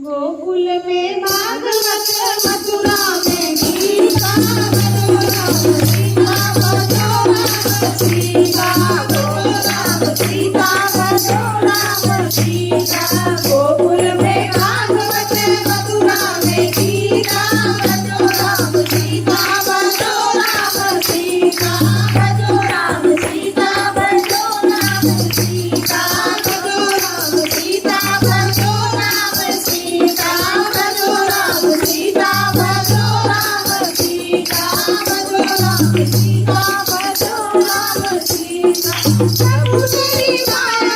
गोकुल में भागवत मथुरा में गीता बजो राम सीता बजो राम सीता बजो राम सीता बजो राम सीता गोकुल में भागवत मथुरा में गीता बजो राम सीता बजो राम सीता बजो राम सीता बजो राम सीता बजो राम सीता बजो राम सीता बजो राम सीता बजो राम सीता बजो राम सीता बजो राम सीता प्रभु तेरी माया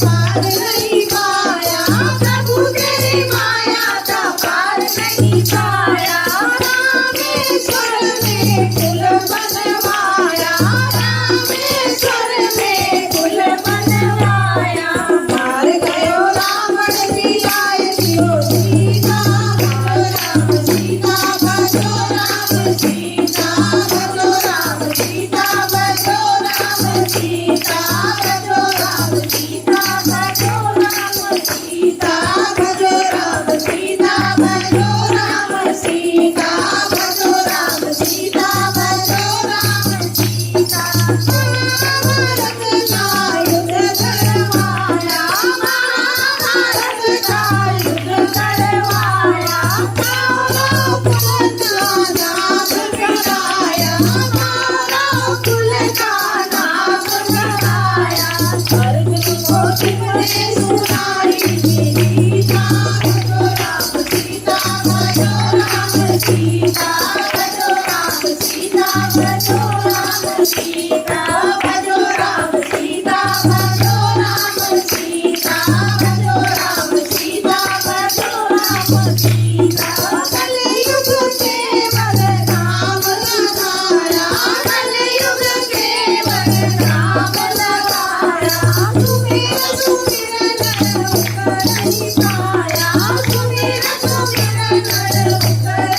पार नहीं पाया प्रभु तेरी माया का पार नहीं पाया रामेश्वर में कुल बनवाया रामेश्वर में कुल बनवाया मार गयो रावण सियाए सियो सीता राम सीता बजो राम सीता बजो राम सीता बजो राम सीता बजो राम सीता बजो राम सीता बजो राम सीता बजो राम सीता बजो राम सीता बजो राम सीता महाभारत का युद्ध करवाया महाभारत का युद्ध करवाया कौरव कुल का नाश कराया कौरव कुल का नाश कराया स्वर्ग को किसने सुनाई गीता बजो राम सीता बजो राम सीता बजो राम सीता बजो राम सीता बजो राम सीता बजो राम सीता बजो राम सीता बजो राम सीता कलयुग केवल राम लगाया कलयुग केवल राम लगाया सुमिर सुमिर नर नहीं पाया सुमिर सुमिर नर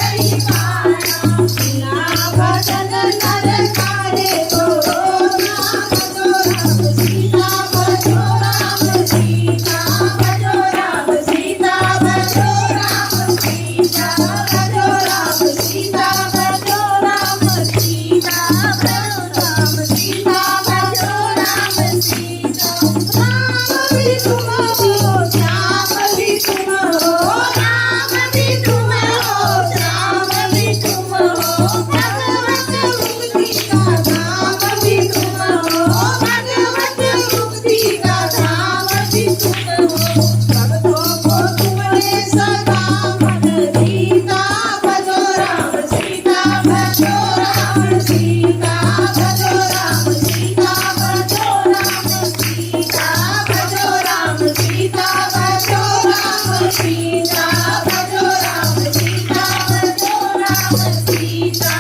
नहीं पाया बिना भजन नर कारे तो राम बजो राम सीता बजो राम सीता बजो राम सीता बजो राम सीता बजो राम सीता बजो राम सीता बजो राम सीता बजो राम सीता राम भी तुम हो श्याम भी तुम हो राम भी तुम हो श्याम भी तुम हो भगवत मुक्ति का धाम भी तुम हो भगवत मुक्ति का धाम भी तुम हो भक्तों को तुमने सदा मन दीता बजो राम सीता बजो राम सीता बजो राम सीता बजो राम सीता बजो राम सीता बजो राम सीता बजो राम सीता बजो राम सीता